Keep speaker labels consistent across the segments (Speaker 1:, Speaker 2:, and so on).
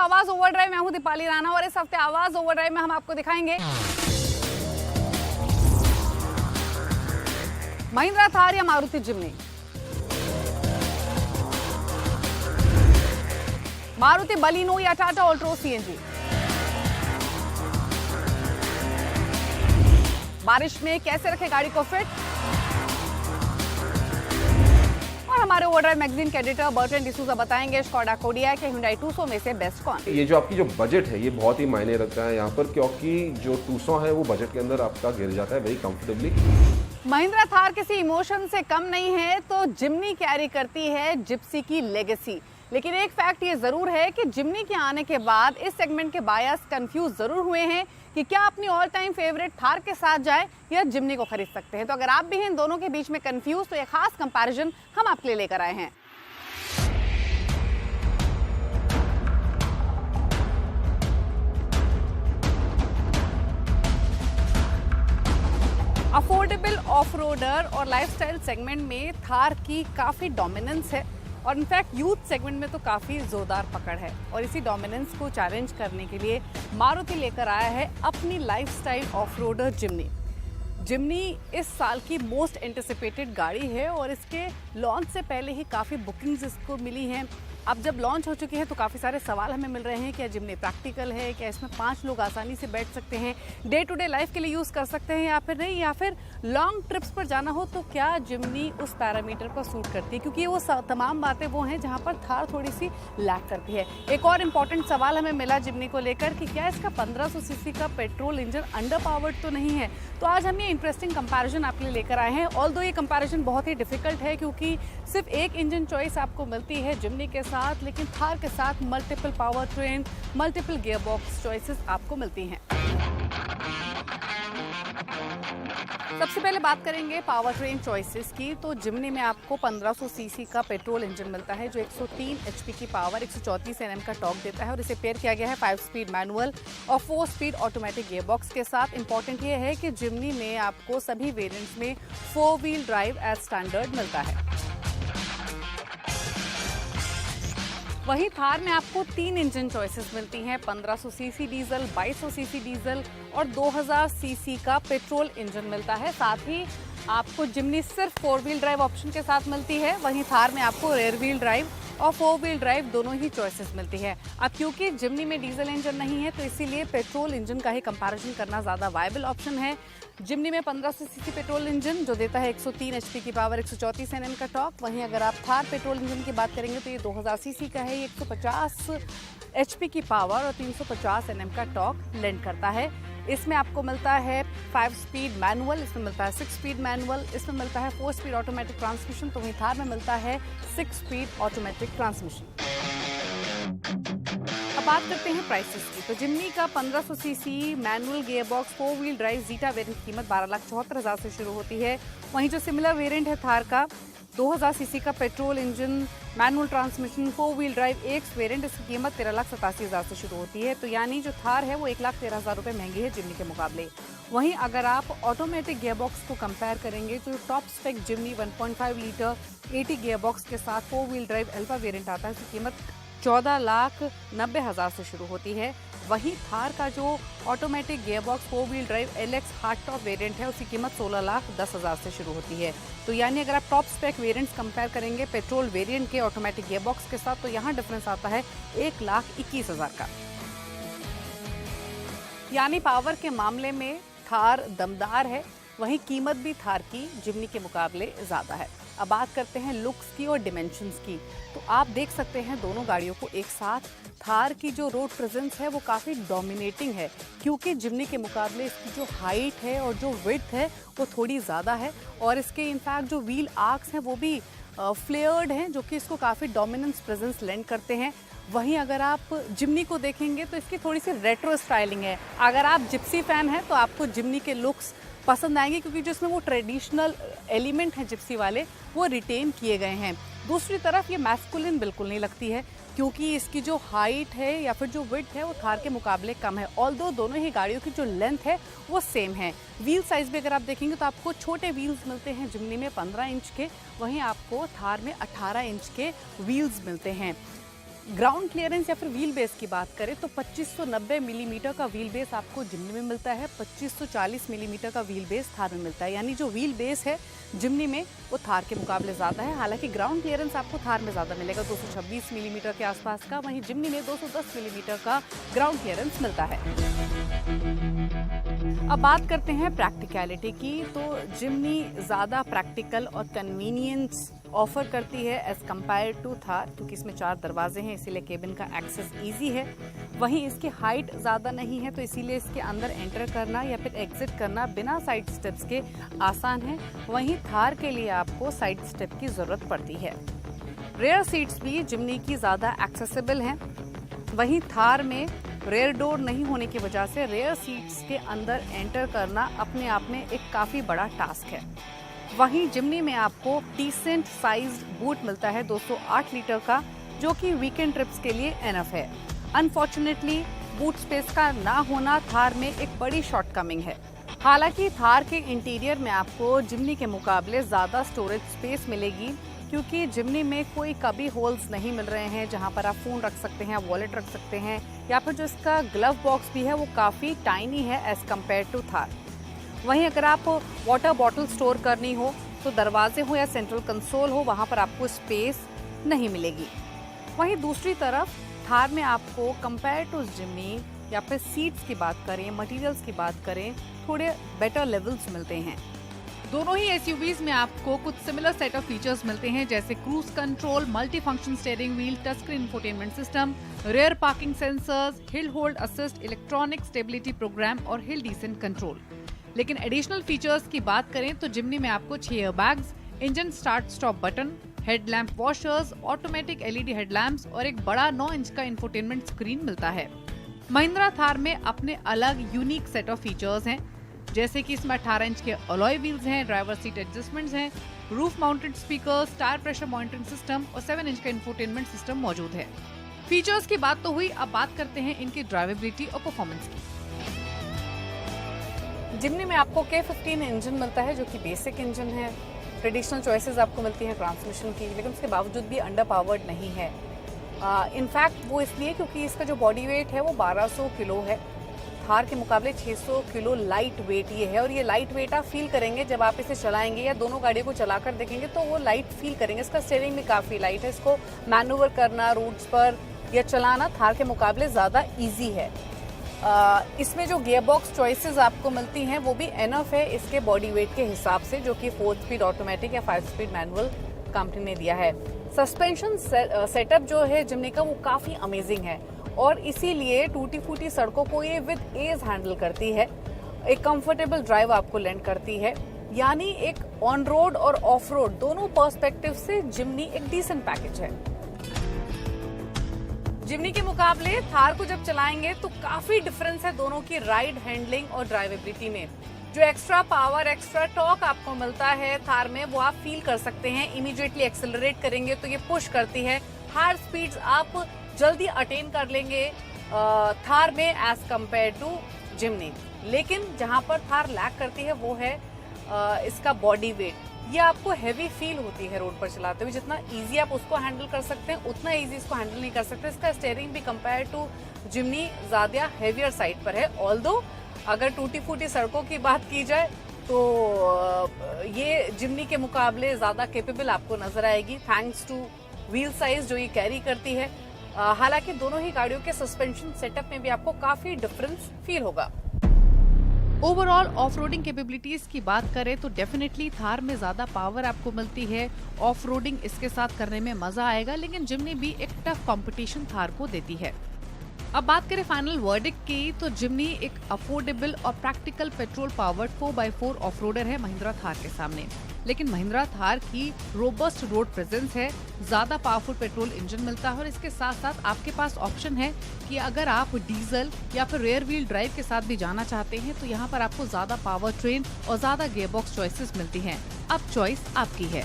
Speaker 1: आवाज ओवरड्राइव। मैं हूं दीपाली राणा और इस हफ्ते आवाज ओवरड्राइव में हम आपको दिखाएंगे महिंद्रा थार या मारुति जिम्नी, मारुति बलिनो या टाटा ऑल्ट्रोज सीएनजी, बारिश में कैसे रखें गाड़ी को फिट, और हमारे ओवरड्राइव मैगजीन के एडिटर बर्टन डिसूजा बताएंगे स्कोडा कोडियाक या हुंडई टूसो में से बेस्ट कौन।
Speaker 2: ये जो आपकी जो बजट है ये बहुत ही मायने रखता है यहाँ पर, क्योंकि जो टूसो है वो बजट के अंदर आपका गिर जाता है वेरी कंफर्टेबली।
Speaker 1: महिंद्रा थार किसी इमोशन से कम नहीं है तो जिम्नी कैरी करती है जिप्सी की लेगेसी। लेकिन एक फैक्ट ये जरूर है कि जिम्नी के आने के बाद इस सेगमेंट के बायर्स कंफ्यूज जरूर हुए हैं कि क्या अपनी ऑल टाइम फेवरेट थार के साथ जाए या जिम्नी को खरीद सकते हैं। तो अगर आप भी हैं इन दोनों के बीच में कंफ्यूज तो एक खास कंपैरिजन हम आपके लिए लेकर आए हैं। अफोर्डेबल ऑफ-रोडर और लाइफस्टाइल सेगमेंट में थार की काफ़ी डोमिनेंस है और इनफैक्ट यूथ सेगमेंट में तो काफ़ी ज़ोरदार पकड़ है। और इसी डोमिनेंस को चैलेंज करने के लिए मारुति लेकर आया है अपनी लाइफस्टाइल ऑफ-रोडर जिम्नी। जिम्नी इस साल की मोस्ट एंटिसिपेटेड गाड़ी है और इसके लॉन्च से पहले ही काफ़ी बुकिंग्स इसको मिली हैं। अब जब लॉन्च हो चुकी है तो काफ़ी सारे सवाल हमें मिल रहे हैं, क्या जिम्नी प्रैक्टिकल है, क्या इसमें 5 लोग आसानी से बैठ सकते हैं, डे टू डे लाइफ के लिए यूज़ कर सकते हैं या फिर नहीं, या फिर लॉन्ग ट्रिप्स पर जाना हो तो क्या जिम्नी उस पैरामीटर पर सूट करती है, क्योंकि वो तमाम बातें वो हैं जहाँ पर थार थोड़ी सी लैक करती है। एक और इम्पॉर्टेंट सवाल हमें मिला जिम्नी को लेकर कि क्या इसका 1500 सीसी का पेट्रोल इंजन अंडर पावर्ड तो नहीं है। तो आज हम ये इंटरेस्टिंग कंपैरिजन आपके लिए लेकर आए हैं। ऑल्दो ये कंपैरिजन बहुत ही डिफिकल्ट है क्योंकि सिर्फ एक इंजन चॉइस आपको मिलती है जिम्नी के साथ, लेकिन थार के साथ multiple power train, multiple gear box choices आपको मिलती हैं। सबसे पहले बात करेंगे पावर ट्रेन चॉइसेस की। तो जिम्नी में आपको 1500 सीसी का पेट्रोल इंजन मिलता है जो 103 एचपी की पावर, 134 एनएम का टॉर्क देता है और इसे पेयर किया गया है 5 स्पीड मैनुअल और 4 स्पीड ऑटोमेटिक गियर बॉक्स के साथ। इंपॉर्टेंट ये है कि जिम्नी में आपको सभी वेरिएंट्स में 4 व्हील ड्राइव एज स्टैंडर्ड मिलता है। वहीं थार में आपको 3 इंजन चॉइसेस मिलती हैं, 1500 सीसी डीजल, 2200 सीसी डीजल और 2000 सीसी का पेट्रोल इंजन मिलता है। साथ ही आपको जिम्नी सिर्फ 4 व्हील ड्राइव ऑप्शन के साथ मिलती है, वहीं थार में आपको रेयर व्हील ड्राइव और 4 व्हील ड्राइव दोनों ही चॉइसेस मिलती है। अब क्योंकि जिम्नी में डीजल इंजन नहीं है तो इसीलिए पेट्रोल इंजन का ही कंपैरिजन करना ज़्यादा वायबल ऑप्शन है। जिम्नी में 1500 सीसी पेट्रोल इंजन जो देता है 103 एचपी की पावर, 134 एनएम का टॉर्क। वहीं अगर आप थार पेट्रोल इंजन की बात करेंगे तो ये 2000 सीसी का है, ये 150 एचपी की पावर और 350 एनएम का टॉर्क लेंड करता है। इसमें आपको मिलता है 5 स्पीड मैनुअल, इसमें मिलता है 6 स्पीड मैनुअल, इसमें मिलता है 4 स्पीड ऑटोमेटिक ट्रांसमिशन, तो वहीं थार में मिलता है 6 स्पीड ऑटोमेटिक ट्रांसमिशन। अब बात करते हैं प्राइसेस की। तो जिम्नी का 1500 CC manual gear box 4 wheel drive zeta variant की कीमत 12,74,000 से शुरू होती है। वहीं जो सिमिलर वेरिएंट है थार का 2000 सीसी का petrol engine manual transmission 4 wheel drive x variant, इसकी कीमत 13,87,000 से शुरू होती है। तो यानी जो थार है वो 1,13,000 रुपये महंगी है जिम्नी के मुकाबले। वहीं अगर आप ऑटोमेटिक गियर बॉक्स को कंपेयर करेंगे तो top spec Jimny 1.5 litre 80 gear box के साथ 4 व्हील ड्राइव अल्फा वेरिएंट आता है, इसकी कीमत 14,90,000 से शुरू होती है। वहीं थार का जो automatic gear box 4 wheel drive LX hard top variant है उसकी कीमत 16,10,000 से शुरू होती है। तो यानी अगर आप टॉप स्पेक वेरिएंट्स कंपेयर करेंगे पेट्रोल वेरिएंट के ऑटोमेटिक गियर बॉक्स के साथ तो यहाँ डिफरेंस आता है 1,21,000 का। यानी पावर के मामले में थार दमदार है, वहीं कीमत भी थार की जिम्नी के मुकाबले ज़्यादा है। अब बात करते हैं लुक्स की और डिमेंशंस की। तो आप देख सकते हैं दोनों गाड़ियों को एक साथ। थार की जो रोड प्रेजेंस है वो काफ़ी डोमिनेटिंग है क्योंकि जिम्नी के मुकाबले इसकी जो हाइट है और जो विड्थ है वो थोड़ी ज़्यादा है और इसके इनफैक्ट जो व्हील आर्क्स हैं वो भी फ्लेयर्ड हैं जो कि इसको काफ़ी डोमिनेंस प्रेजेंस लेंड करते हैं। वहीं अगर आप जिम्नी को देखेंगे तो इसकी थोड़ी सी रेट्रो स्टाइलिंग है। अगर आप जिप्सी फैन हैं तो आपको जिम्नी के लुक्स पसंद आएंगे क्योंकि जो इसमें वो ट्रेडिशनल एलिमेंट हैं जिप्सी वाले वो रिटेन किए गए हैं। दूसरी तरफ ये मैस्कुलिन बिल्कुल नहीं लगती है क्योंकि इसकी जो हाइट है या फिर जो विड्थ है वो थार के मुकाबले कम है। ऑल्दो दोनों ही गाड़ियों की जो लेंथ है वो सेम है। व्हील साइज भी अगर आप देखेंगे तो आपको छोटे व्हील्स मिलते हैं जिम्नी में 15 इंच के, वहीं आपको थार में 18 इंच के व्हील्स मिलते हैं। ग्राउंड क्लियरेंस या फिर व्हील बेस की बात करें तो 2590 मिलीमीटर का व्हील बेस आपको जिम्नी में मिलता है, 2540 मिलीमीटर का व्हील बेस थार में मिलता है। यानी जो व्हील बेस है जिम्नी में वो थार के मुकाबले ज़्यादा है। हालांकि ग्राउंड क्लियरेंस आपको थार में ज़्यादा मिलेगा, 226 मिलीमीटर के आसपास का, वहीं जिम्नी में 210 मिलीमीटर का ग्राउंड क्लियरेंस मिलता है। अब बात करते हैं प्रैक्टिकलिटी की, तो जिम्नी ज़्यादा प्रैक्टिकल और कन्वीनियंस ऑफर करती है एज कम्पेयर टू थार, क्योंकि इसमें 4 दरवाजे हैं इसीलिए केबिन का एक्सेस इजी है। वहीं इसकी हाइट ज़्यादा नहीं है तो इसीलिए इसके अंदर एंटर करना या फिर एग्जिट करना बिना साइड स्टेप्स के आसान है। वहीं थार के लिए आपको साइड स्टेप की ज़रूरत पड़ती है। रेयर सीट्स भी जिम्नी की ज़्यादा एक्सेसिबल हैं। वहीं थार में रेयर डोर नहीं होने की वजह से रेयर सीट्स के अंदर एंटर करना अपने आप में एक काफ़ी बड़ा टास्क है। वहीं जिम्नी में आपको डिसेंट साइज्ड बूट मिलता है 208 लीटर का, जो कि वीकेंड ट्रिप्स के लिए एनफ है। अनफॉर्चुनेटली बूट स्पेस का ना होना थार में एक बड़ी शॉर्टकमिंग है। हालांकि थार के इंटीरियर में आपको जिम्नी के मुकाबले ज़्यादा स्टोरेज स्पेस मिलेगी, क्योंकि जिम्नी में कोई कभी होल्स नहीं मिल रहे हैं जहां पर आप फ़ोन रख सकते हैं, वॉलेट रख सकते हैं, या फिर जो इसका ग्लव बॉक्स भी है वो काफ़ी टाइनी है एज़ कम्पेयर टू थार। वहीं अगर आप वाटर बॉटल स्टोर करनी हो तो दरवाजे हो या सेंट्रल कंसोल हो, वहां पर आपको स्पेस नहीं मिलेगी। वहीं दूसरी तरफ थार में आपको कंपेयर टू जिम्नी या फिर सीट्स की बात करें, मटेरियल्स की बात करें, थोड़े बेटर लेवल्स मिलते हैं। दोनों ही एसयूवीज में आपको कुछ सिमिलर सेट ऑफ फीचर्स मिलते हैं, जैसे cruise control, multi function steering wheel, touch screen infotainment system, rear parking sensors, hill hold assist, electronic stability program और हिल डिसेंट कंट्रोल। लेकिन एडिशनल फीचर्स की बात करें तो जिम्नी में आपको 6 airbags, engine start stop button, headlamp washers, automatic LED headlamps और एक बड़ा 9 इंच का इंफोटेनमेंट स्क्रीन मिलता है। महिंद्रा थार में अपने अलग यूनिक सेट ऑफ फीचर्स हैं, जैसे कि इसमें 18 इंच के अलॉय व्हील्स हैं, ड्राइवर सीट एडजस्टमेंट्स हैं, roof mounted speakers, tyre pressure monitoring system और 7 इंच का इंफोटेनमेंट सिस्टम मौजूद है। फीचर्स की बात तो हुई, अब बात करते हैं इनकी ड्राइवेबिलिटी और परफॉर्मेंस की। जिम्नी में आपको K15 इंजन मिलता है, जो कि बेसिक इंजन है। ट्रेडिशनल चॉइसेस आपको मिलती हैं ट्रांसमिशन की, लेकिन उसके बावजूद भी अंडर पावर्ड नहीं है। इनफैक्ट वो इसलिए क्योंकि इसका जो बॉडी वेट है वो 1200 किलो है। थार के मुकाबले 600 किलो लाइट वेट ये है, और ये लाइट वेट आप फील करेंगे जब आप इसे चलाएंगे या दोनों गाड़ियों को चलाकर देखेंगे तो वो लाइट फील करेंगे। इसका स्टीयरिंग भी काफ़ी लाइट है, इसको मैनूवर करना रूट्स पर या चलाना थार के मुकाबले ज़्यादा ईजी है। इसमें जो गियर बॉक्स चॉइसेस आपको मिलती हैं वो भी एनफ है इसके बॉडी वेट के हिसाब से, जो कि 4 स्पीड ऑटोमेटिक या 5 स्पीड मैनुअल कंपनी ने दिया है। सस्पेंशन सेटअप जो है जिम्नी का वो काफ़ी अमेजिंग है, और इसीलिए टूटी फूटी सड़कों को ये विद एज हैंडल करती है। एक कंफर्टेबल ड्राइव आपको लैंड करती है, यानी एक ऑन रोड और ऑफ रोड दोनों पर्सपेक्टिव से जिम्नी एक डिसेंट पैकेज है। जिम्नी के मुकाबले थार को जब चलाएंगे तो काफी डिफरेंस है दोनों की राइड हैंडलिंग और ड्राइवेबिलिटी में। जो एक्स्ट्रा पावर, एक्स्ट्रा टॉर्क आपको मिलता है थार में वो आप फील कर सकते हैं। इमीडिएटली एक्सेलरेट करेंगे तो ये पुश करती है, हायर स्पीड्स आप जल्दी अटेन कर लेंगे थार में एज कम्पेयर टू जिम्नी। लेकिन जहां पर थार लैग करती है वो है इसका बॉडी वेट। ये आपको हैवी फील होती है रोड पर चलाते हुए। जितना इजी आप उसको हैंडल कर सकते हैं उतना इजी इसको हैंडल नहीं कर सकते। इसका स्टीयरिंग भी कंपेयर टू जिम्नी ज़्यादा हैवियर साइड पर है। ऑल्दो अगर टूटी फूटी सड़कों की बात की जाए तो ये जिम्नी के मुकाबले ज़्यादा कैपेबल आपको नजर आएगी, थैंक्स टू व्हील साइज जो ये कैरी करती है। हालांकि दोनों ही गाड़ियों के सस्पेंशन सेटअप में भी आपको काफ़ी डिफरेंस फील होगा। ओवरऑल ऑफ रोडिंग कैपेबिलिटीज की बात करें तो डेफिनेटली थार में ज्यादा पावर आपको मिलती है। ऑफ रोडिंग इसके साथ करने में मजा आएगा, लेकिन जिम्नी भी एक टफ कंपटीशन थार को देती है। अब बात करें फाइनल वर्डिक्ट की तो जिम्नी एक अफोर्डेबल और practical petrol powered 4x4 off roader है महिंद्रा थार के सामने। लेकिन महिंद्रा थार की रोबस्ट रोड प्रेजेंस है, ज्यादा पावरफुल पेट्रोल इंजन मिलता है, और इसके साथ साथ आपके पास ऑप्शन है कि अगर आप डीजल या फिर रेयर व्हील ड्राइव के साथ भी जाना चाहते हैं तो यहाँ पर आपको ज्यादा पावर ट्रेन और ज्यादा गियरबॉक्स चॉइसेस मिलती हैं। अब चॉइस आपकी है।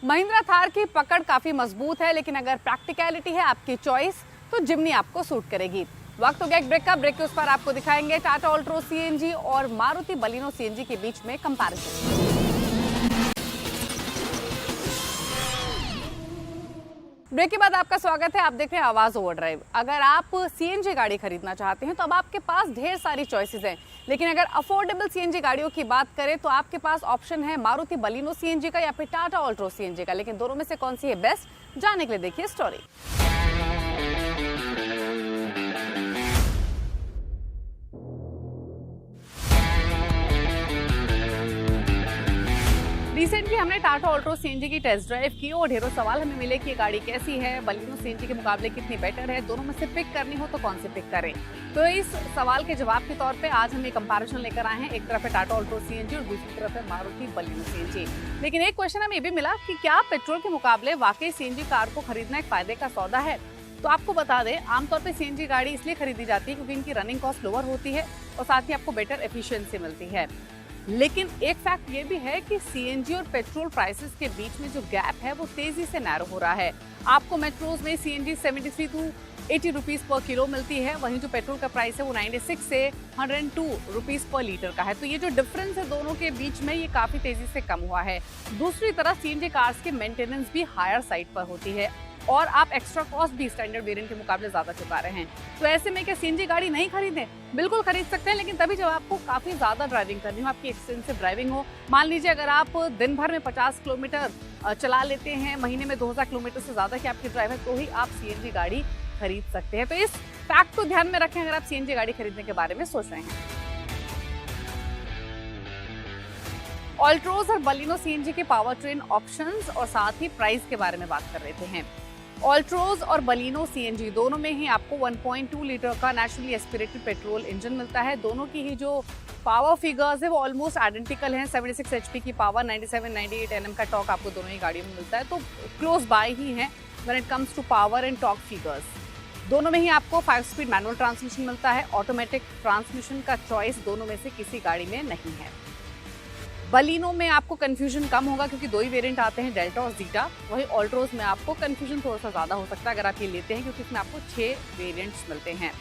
Speaker 1: महिंद्रा थार की पकड़ काफी मजबूत है, लेकिन अगर प्रैक्टिकलिटी है आपकी चॉइस तो जिम्नी आपको सूट करेगी। वक्त हो गया एक ब्रेक का। ब्रेक के उस पर आपको दिखाएंगे टाटा ऑल्ट्रो सीएनजी और मारुति बलिनो सीएनजी के बीच में कंपैरिजन। ब्रेक के बाद आपका स्वागत है। आप देख रहे हैं आवाज ओवरड्राइव। अगर आप सीएनजी गाड़ी खरीदना चाहते हैं तो अब आपके पास ढेर सारी चॉइसेस हैं, लेकिन अगर अफोर्डेबल सीएनजी गाड़ियों की बात करें तो आपके पास ऑप्शन है मारुति बलिनो सीएनजी का या फिर टाटा ऑल्ट्रो सीएनजी का। लेकिन दोनों में से कौन सी है बेस्ट, जानने के लिए देखिए स्टोरी। रिसेंटली हमने टाटा ऑल्ट्रो सीएनजी की टेस्ट ड्राइव की और ढेरों सवाल हमें मिले कि ये गाड़ी कैसी है, बलिनो सीएनजी के मुकाबले कितनी बेटर है, दोनों में से पिक करनी हो तो कौन से पिक करें। तो इस सवाल के जवाब के तौर पे आज हम ये कंपैरिजन लेकर आए हैं। एक तरफ है टाटा ऑल्ट्रो सीएनजी और दूसरी तरफ है मारुति बलिनो सीएनजी। लेकिन एक क्वेश्चन हमें ये भी मिला कि क्या पेट्रोल के मुकाबले वाकई सीएनजी कार को खरीदना एक फायदे का सौदा है। तो आपको बता दें, आमतौर पर सीएनजी गाड़ी इसलिए खरीदी जाती है क्योंकि इनकी रनिंग कॉस्ट लोअर होती है और साथ ही आपको बेटर एफिशिएंसी मिलती है। लेकिन एक फैक्ट ये भी है कि सीएनजी और पेट्रोल प्राइसेस के बीच में जो गैप है वो तेजी से नैरो हो रहा है। आपको मेट्रोज में सीएनजी 73 to 80 रुपीस पर किलो मिलती है, वहीं जो पेट्रोल का प्राइस है वो 96 से 102 रुपीस पर लीटर का है। तो ये जो डिफरेंस है दोनों के बीच में, ये काफी तेजी से कम हुआ है। दूसरी तरफ सीएनजी कार्स की मेंटेनेंस भी हायर साइड पर होती है और आप एक्स्ट्रा कॉस्ट भी स्टैंडर्ड वेरिएंट के मुकाबले ज्यादा चुका रहे हैं। तो ऐसे में क्या सीएनजी गाड़ी नहीं खरीदें? बिल्कुल खरीद सकते हैं, लेकिन तभी जब आपको काफी ज्यादा ड्राइविंग करनी हो, आपकी एक्सटेंसिव ड्राइविंग हो। मान लीजिए अगर आप दिन भर में 50 किलोमीटर चला लेते हैं, महीने में 2000 किलोमीटर से ज्यादा की आपकी ड्राइव है, तो ही आप सीएनजी गाड़ी खरीद सकते हैं। तो इस फैक्ट को ध्यान में रखें अगर आप सीएनजी गाड़ी खरीदने के बारे में सोच रहे हैं। ऑल्ट्रोज और बलिनो सीएनजी के पावर ट्रेन ऑप्शंस और साथ ही प्राइस के बारे में बात कर रहे थे। ऑल्ट्रोज और बलिनो सीएनजी दोनों में ही आपको 1.2 लीटर का नेचुरली एस्पिरेटेड पेट्रोल इंजन मिलता है। दोनों की ही जो पावर फिगर्स है वो ऑलमोस्ट आइडेंटिकल हैं। 76 HP की पावर, 97-98 Nm का टॉर्क आपको दोनों ही गाड़ियों में मिलता है, तो क्लोज बाय ही हैं when it comes to power and torque figures. दोनों में ही आपको 5 स्पीड मैनुअल ट्रांसमिशन मिलता है। ऑटोमेटिक ट्रांसमिशन का चॉइस दोनों में से किसी गाड़ी में नहीं है। बलिनो में आपको कंफ्यूजन कम होगा क्योंकि दो ही वेरिएंट आते हैं, डेल्टा और जीटा। वही ऑल्ट्रोज में आपको कंफ्यूजन थोड़ा सा ज़्यादा हो सकता है अगर आप ये लेते हैं, क्योंकि इसमें आपको 6 वेरिएंट्स मिलते हैं।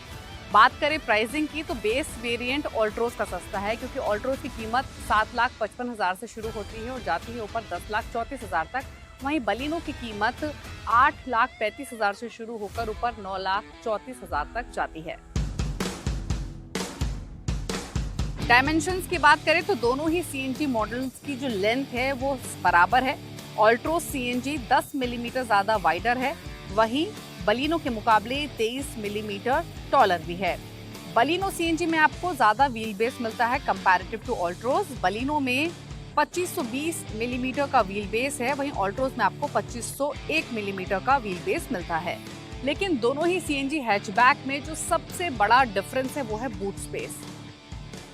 Speaker 1: बात करें प्राइसिंग की तो बेस वेरिएंट ऑल्ट्रोज का सस्ता है, क्योंकि ऑल्ट्रोज की कीमत 7,55,000 से शुरू होती है और जाती है ऊपर 10,34,000 तक। वहीं बलिनो की कीमत 8,35,000 से शुरू होकर ऊपर 9,34,000 तक जाती है। डायमेंशंस की बात करें तो दोनों ही सीएनजी मॉडल्स की जो लेंथ है वो बराबर है। ऑल्ट्रो सीएनजी 10 मिलीमीटर ज्यादा वाइडर है, वहीं बलिनो के मुकाबले 23 मिलीमीटर टॉलर भी है। बलिनो सीएनजी में आपको ज्यादा व्हील बेस मिलता है कंपैरेटिव टू ऑल्ट्रोज। बलिनो में 2520 मिलीमीटर का व्हील बेस है, वहीं ऑल्ट्रोज में आपको 2501 मिलीमीटर का व्हील बेस मिलता है। लेकिन दोनों ही सीएनजी हैचबैक में जो सबसे बड़ा डिफरेंस है वो है boot space.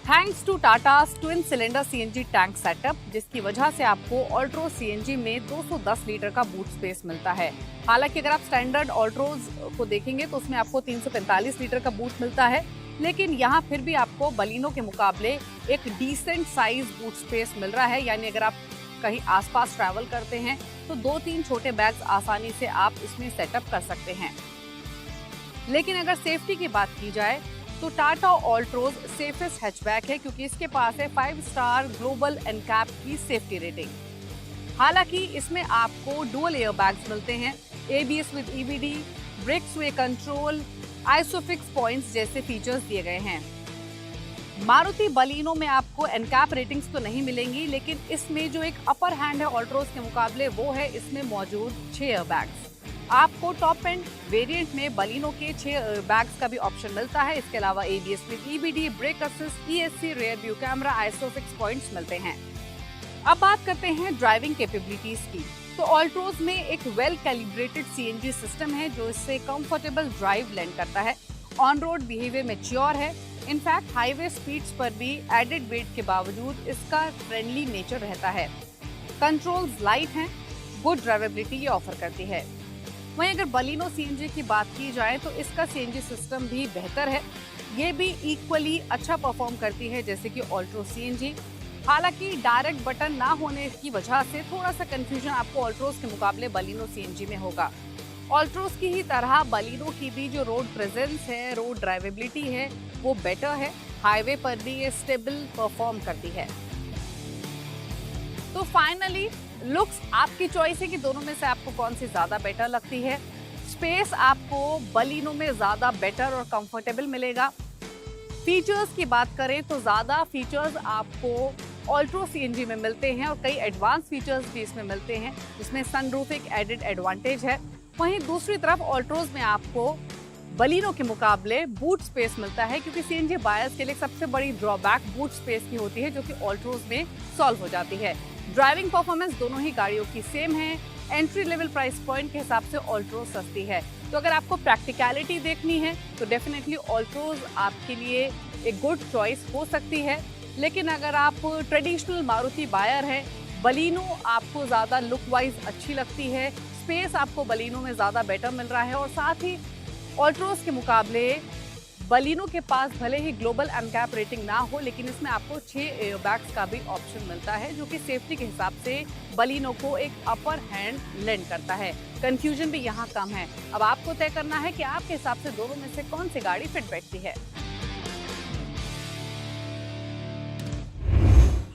Speaker 1: Thanks to Tata's twin cylinder CNG tank setup, जिसकी वजह से आपको ऑल्ट्रो सीएनजी में 210 लीटर का बूट स्पेस मिलता है। हालांकि अगर आप स्टैंडर्ड ऑल्ट्रोज को देखेंगे तो उसमें आपको 345 लीटर का बूट मिलता है, लेकिन यहाँ फिर भी आपको बलिनो के मुकाबले एक डिसेंट साइज बूट स्पेस मिल रहा है। यानी अगर आप कहीं आसपास ट्रैवल करते हैं तो 2-3 छोटे बैग्स आसानी से आप इसमें सेटअप कर सकते हैं। लेकिन अगर सेफ्टी की बात की जाए तो टाटा ऑल्ट्रोज सेफेस्ट हैचबैक है, क्योंकि इसके पास है 5 स्टार ग्लोबल एनकैप की सेफ्टी रेटिंग। हालांकि इसमें आपको डुअल एयर बैग्स मिलते हैं, ABS विद EBD, ब्रेक स्वे कंट्रोल, आइसोफिक्स पॉइंट्स जैसे फीचर्स दिए गए हैं। मारुति बलिनो में आपको एनकैप रेटिंग्स तो नहीं मिलेंगी, लेकिन इसमें जो एक अपर हैंड है ऑल्ट्रोज के मुकाबले वो है इसमें मौजूद 6 एयर बैग्स। आपको टॉप एंड वेरिएंट में बलिनो के 6 बैग्स का भी ऑप्शन मिलता है। इसके अलावा ABS with EBD, brake assist, ESC, rear view camera, isofix points मिलते हैं। अब बात करते हैं ड्राइविंग कैपेबिलिटीज की। तो ऑल्ट्रोज में एक वेल कैलिब्रेटेड सीएनजी सिस्टम है जो इससे कंफर्टेबल ड्राइव लैंड करता है। ऑन रोड बिहेवियर मैच्योर है। इनफैक्ट हाईवे स्पीड्स पर भी एडेड वेट के बावजूद इसका फ्रेंडली नेचर रहता है। कंट्रोल्स लाइट हैं, गुड ड्राइवेबिलिटी ये ऑफर करती है। वहीं अगर बलिनो सीएनजी की बात की जाए तो इसका सीएनजी सिस्टम भी बेहतर है, ये भी इक्वली अच्छा परफॉर्म करती है जैसे कि ऑल्ट्रो सीएनजी। हालांकि डायरेक्ट बटन ना होने की वजह से थोड़ा सा कंफ्यूजन आपको ऑल्ट्रोज के मुकाबले बलिनो सीएनजी में होगा। ऑल्ट्रोज की ही तरह बलिनो की भी जो रोड प्रेजेंस है, रोड ड्राइवेबिलिटी है, वो बेटर है। हाईवे पर भी ये स्टेबल परफॉर्म करती है। तो फाइनली लुक्स आपकी चॉइस है कि दोनों में से आपको कौन सी ज्यादा बेटर लगती है। स्पेस आपको बलिनो में ज़्यादा बेटर और कंफर्टेबल मिलेगा। फीचर्स की बात करें तो ज़्यादा फीचर्स आपको ऑल्ट्रो सीएनजी में मिलते हैं और कई एडवांस फीचर्स भी इसमें मिलते हैं, जिसमें सनरूफ एक एडेड एडवांटेज है। वहीं दूसरी तरफ ऑल्ट्रोज में आपको बलिनो के मुकाबले बूट स्पेस मिलता है, क्योंकि सीएनजी बायर्स के लिए सबसे बड़ी ड्रॉबैक बूट स्पेस की होती है, जो कि ऑल्ट्रोज में सॉल्व हो जाती है। ड्राइविंग परफॉर्मेंस दोनों ही गाड़ियों की सेम है। एंट्री लेवल प्राइस पॉइंट के हिसाब से ऑल्ट्रोज सस्ती है, तो अगर आपको प्रैक्टिकलिटी देखनी है तो डेफिनेटली ऑल्ट्रोज आपके लिए एक गुड चॉइस हो सकती है। लेकिन अगर आप ट्रेडिशनल मारुति बायर हैं, बलिनो आपको ज़्यादा लुक वाइज अच्छी लगती है, स्पेस आपको बलिनो में ज़्यादा बेटर मिल रहा है और साथ ही ऑल्ट्रोज के मुकाबले बलिनो के पास भले ही ग्लोबल एमकैप रेटिंग ना हो, लेकिन इसमें आपको 6 एयरबैग्स का भी ऑप्शन मिलता है, जो कि सेफ्टी के हिसाब से बलिनो को एक अपर हैंड लेंड करता है। कंफ्यूजन भी यहाँ कम है। अब आपको तय करना है कि आपके हिसाब से दोनों में से कौन सी गाड़ी फिट बैठती है।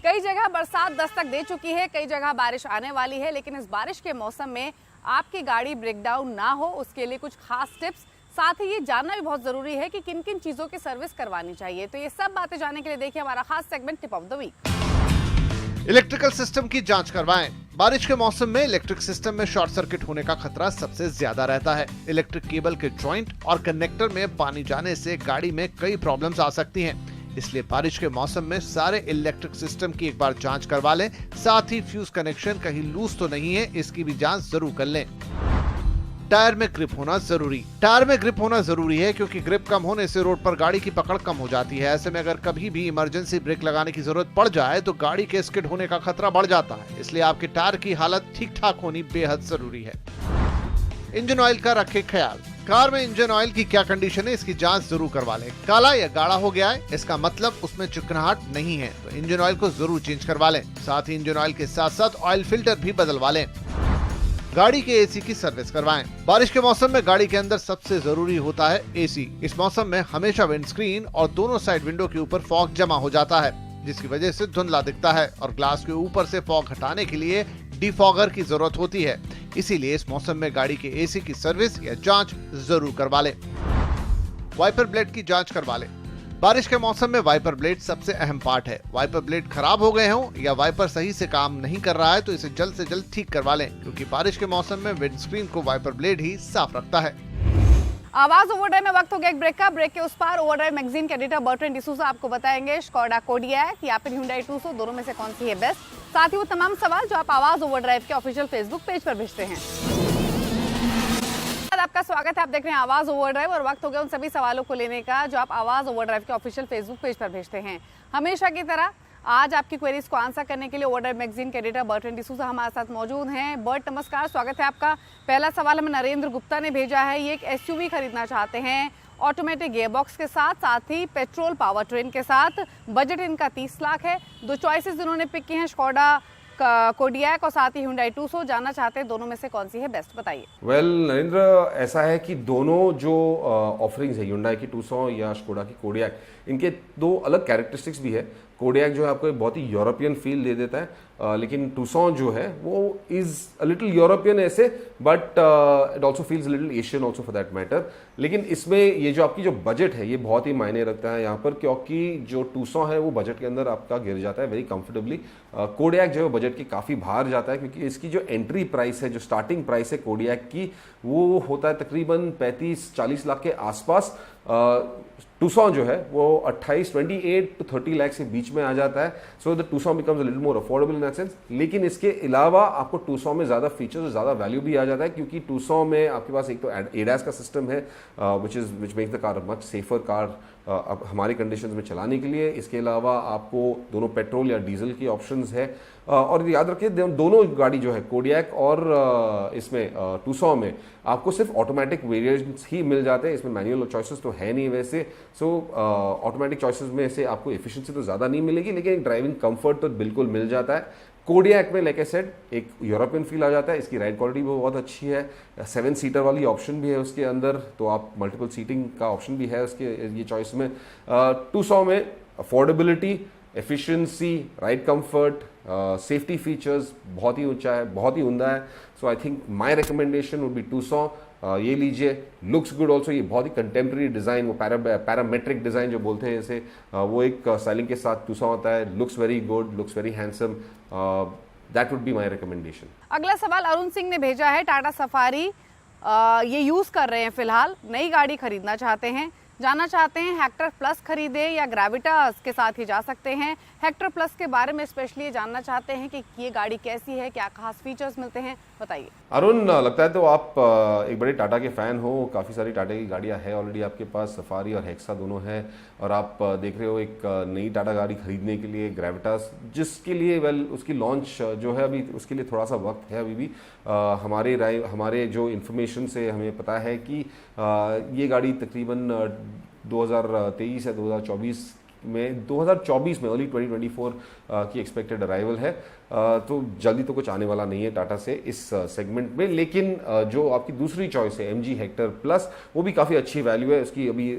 Speaker 1: कई जगह बरसात दस्तक दे चुकी है, कई जगह बारिश आने वाली है, लेकिन इस बारिश के मौसम में आपकी गाड़ी ब्रेकडाउन ना हो उसके लिए कुछ खास टिप्स, साथ ही ये जानना भी बहुत जरूरी है कि किन किन चीजों की सर्विस करवानी चाहिए। तो ये सब बातें जानने के लिए देखिए हमारा खास segment tip of the week.
Speaker 3: Electrical system की जांच करवाएं। बारिश के मौसम में इलेक्ट्रिक सिस्टम में शॉर्ट सर्किट होने का खतरा सबसे ज्यादा रहता है। इलेक्ट्रिक केबल के जॉइंट और कनेक्टर में पानी जाने से गाड़ी में कई प्रॉब्लम्स आ सकती हैं। इसलिए बारिश के मौसम में सारे इलेक्ट्रिक सिस्टम की एक बार जांच करवा लें। साथ ही फ्यूज कनेक्शन कहीं लूज तो नहीं है, इसकी भी जांच जरूर कर लें। टायर में ग्रिप होना जरूरी। टायर में ग्रिप होना जरूरी है, क्योंकि ग्रिप कम होने से रोड पर गाड़ी की पकड़ कम हो जाती है। ऐसे में अगर कभी भी इमरजेंसी ब्रेक लगाने की जरूरत पड़ जाए तो गाड़ी के स्किड होने का खतरा बढ़ जाता है। इसलिए आपके टायर की हालत ठीक ठाक होनी बेहद जरूरी है। इंजन ऑयल का रखें ख्याल। कार में इंजन ऑयल की क्या कंडीशन है, इसकी जांच जरूर करवा लें। काला या गाढ़ा हो गया है, इसका मतलब उसमें चिकनाहट नहीं है, तो इंजन ऑयल को जरूर चेंज करवा लें। साथ ही इंजन ऑयल के साथ साथ ऑयल फिल्टर भी बदलवा लें। गाड़ी के एसी की सर्विस करवाएं। बारिश के मौसम में गाड़ी के अंदर सबसे जरूरी होता है एसी। इस मौसम में हमेशा विंडस्क्रीन और दोनों साइड विंडो के ऊपर फॉग जमा हो जाता है, जिसकी वजह से धुंधला दिखता है और ग्लास के ऊपर से फॉग हटाने के लिए डिफॉगर की जरूरत होती है। इसीलिए इस मौसम में गाड़ी के एसी की सर्विस या जांच जरूर करवा लें। वाइपर ब्लेड की जांच करवा लें। बारिश के मौसम में वाइपर ब्लेड सबसे अहम पार्ट है। वाइपर ब्लेड खराब हो गए हों या वाइपर सही से काम नहीं कर रहा है तो इसे जल्द से जल्द ठीक करवा लें, क्योंकि बारिश के मौसम में विंडस्क्रीन को वाइपर ब्लेड ही साफ रखता है।
Speaker 1: आवाज ओवरड्राइव में वक्त हो गया एक ब्रेक का। ब्रेक के उस पार ओवरड्राइव मैगजीन के एडिटर बर्ट्रेंड डिसूजा आपको बताएंगे स्कोडा कोडियक या फिर Hyundai Tucson दोनों में से कौन सी है बेस्ट। साथ ही वो तमाम सवाल जो आप आवाज ओवरड्राइव के ऑफिशियल फेसबुक पेज पर भेजते हैं। आपका स्वागत है, आप देख रहे हैं आवाज ओवरड्राइव और वक्त हो गया उन सभी सवालों को लेने का जो आप आवाज ओवरड्राइव के ऑफिशियल फेसबुक पेज पर भेजते हैं। हमेशा की तरह आज आपकी क्वेरीज को आंसर करने के लिए ओवरड्राइव मैगजीन के एडिटर बर्ट्रेंड डिसूजा हमारे साथ मौजूद हैं। बर्ट नमस्कार, स्वागत है आपका। पहला सवाल हमें नरेंद्र गुप्ता ने भेजा है। ये एक एसयूवी खरीदना चाहते हैं ऑटोमेटिक गियरबॉक्स के साथ ही पेट्रोल पावर ट्रेन के साथ। बजट इनका 30 लाख है। दो चॉइसेस इन्होंने पिक की हैं, स्कोडा कोडियक और साथ ही Hyundai Tucson। जानना चाहते हैं दोनों में से कौन सी है बेस्ट, बताइए।
Speaker 2: नरेंद्र, ऐसा है कि दोनों जो ऑफरिंग्स है Hyundai की Tucson या स्कोडा की कोडियक, इनके दो अलग कैरेक्टरिस्टिक्स भी है। कोडियक जो है आपको एक बहुत ही यूरोपियन फील दे देता है, लेकिन Tucson जो है वो इज अ लिटिल यूरोपियन ऐसे, but it also feels little Asian also for that matter. लेकिन इसमें ये जो आपकी जो बजट है ये बहुत ही मायने रखता है यहाँ पर, क्योंकि जो Tucson है वो बजट के अंदर आपका गिर जाता है वेरी कंफर्टेबली। कोडियक जो है बजट के काफ़ी बाहर जाता है, क्योंकि इसकी जो एंट्री प्राइस है, जो स्टार्टिंग प्राइस है कोडियक की, वो होता है तकरीबन 35-40 लाख के आसपास। Tucson जो है वो 28 to 30 लाख के बीच में आ जाता है। So the Tucson becomes a little more affordable in that sense. लेकिन इसके अलावा आपको Tucson में ज़्यादा फीचर्स और ज़्यादा वैल्यू भी आ जाता है, क्योंकि Tucson में आपके पास एक तो ADAS का सिस्टम है which makes the car much safer car अब हमारी कंडीशंस में चलाने के लिए। इसके अलावा आपको दोनों पेट्रोल या डीजल की ऑप्शंस है। और याद रखिए दोनों गाड़ी जो है कोडियक और इसमें Tucson में आपको सिर्फ ऑटोमेटिक वेरिएंट्स ही मिल जाते हैं। इसमें मैनुअल चॉइसेस तो है नहीं वैसे। सो ऑटोमेटिक चॉइसेस में से आपको एफिशिएंसी तो ज़्यादा नहीं मिलेगी, लेकिन ड्राइविंग कंफर्ट तो बिल्कुल मिल जाता है। कोडियक में लाइक आई सेड एक यूरोपियन फील आ जाता है। इसकी राइड क्वालिटी भी बहुत अच्छी है। 7 सीटर वाली ऑप्शन भी है उसके अंदर, तो आप मल्टीपल सीटिंग का ऑप्शन भी है उसके ये चॉइस में। Tucson में affordability, efficiency, ride comfort, safety features बहुत ही ऊंचा है, बहुत ही उमदा है। So I think my recommendation would be Tucson। ये लीजिए, लुक्स गुड ऑल्सो। ये बहुत ही कंटेम्प्रेरी डिज़ाइन, वो पैरामेट्रिक डिज़ाइन जो बोलते हैं इसे, वो एक स्टाइलिंग के साथ टूसॉन आता है। Looks very good, looks very handsome. That would be my recommendation.
Speaker 1: अगला सवाल अरुण सिंह ने भेजा है। टाटा सफारी ये यूज़ कर रहे हैं फिलहाल, नई गाड़ी खरीदना चाहते हैं, जानना चाहते हैं हेक्टर प्लस खरीदें या ग्रेविटास के साथ ही जा सकते हैं। हेक्टर प्लस के बारे में स्पेशली ये जानना चाहते हैं कि ये गाड़ी कैसी है, क्या खास फीचर्स मिलते हैं, बताइए।
Speaker 2: अरुण, लगता है तो आप एक बड़े टाटा के फ़ैन हो। काफ़ी सारी टाटा की गाड़ियाँ हैं ऑलरेडी आपके पास, सफारी और हेक्सा दोनों हैं, और आप देख रहे हो एक नई टाटा गाड़ी खरीदने के लिए ग्रेविटास, जिसके लिए उसकी लॉन्च जो है अभी, उसके लिए थोड़ा सा वक्त है अभी भी। हमारे जो इन्फॉर्मेशन से हमें पता है कि ये गाड़ी तकरीबन 2023 या 2024 में अर्ली 2024 की एक्सपेक्टेड अराइवल है। तो जल्दी तो कुछ आने वाला नहीं है टाटा से इस सेगमेंट में। लेकिन जो आपकी दूसरी चॉइस है MG हेक्टर प्लस, वो भी काफ़ी अच्छी वैल्यू है उसकी। अभी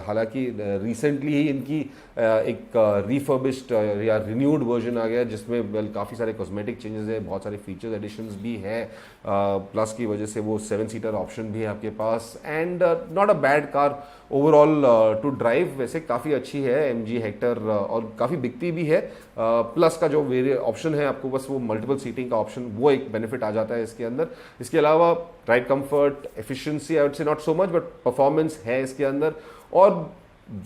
Speaker 2: हालांकि रिसेंटली ही इनकी एक रिफर्बिश्ड या रिन्यूड वर्जन आ गया, जिसमें काफ़ी सारे कॉस्मेटिक चेंजेस है, बहुत सारे फीचर्स एडिशंस भी है। प्लस की वजह से वो 7 सीटर ऑप्शन भी है आपके पास, and not a bad car overall to drive. वैसे काफ़ी अच्छी है MG हेक्टर, और काफ़ी बिकती भी है। प्लस का जो ऑप्शन है आपको, बस वो मल्टीपल सीटिंग का ऑप्शन, वो एक बेनिफिट आ जाता है इसके अंदर। इसके अलावा ride comfort, efficiency, I would say not so much, but performance है इसके अंदर। और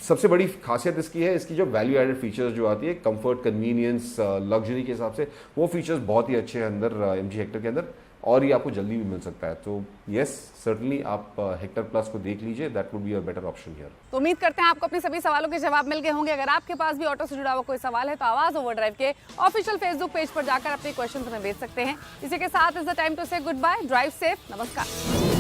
Speaker 2: सबसे बड़ी खासियत इसकी है, इसकी जो वैल्यू एडेड फीचर्स जो आती है, कंफर्ट, कन्वीनियंस, लग्जरी के हिसाब से, वो फीचर्स बहुत ही अच्छे हैं अंदर MG हेक्टर के अंदर, और ये आपको जल्दी भी मिल सकता है। तो यस, सर्टनली आप हेक्टर प्लस को देख लीजिए, that would be a better option here.
Speaker 1: तो उम्मीद करते हैं आपको अपने सभी सवालों के जवाब मिल गए होंगे। अगर आपके पास भी ऑटो से जुड़ा हुआ कोई सवाल है तो आवाज ओवरड्राइव के ऑफिशियल फेसबुक पेज पर जाकर अपने क्वेश्चन हमें भेज सकते हैं। इसी के साथ इज द टाइम टू से गुड बाय, ड्राइव सेफ, नमस्कार।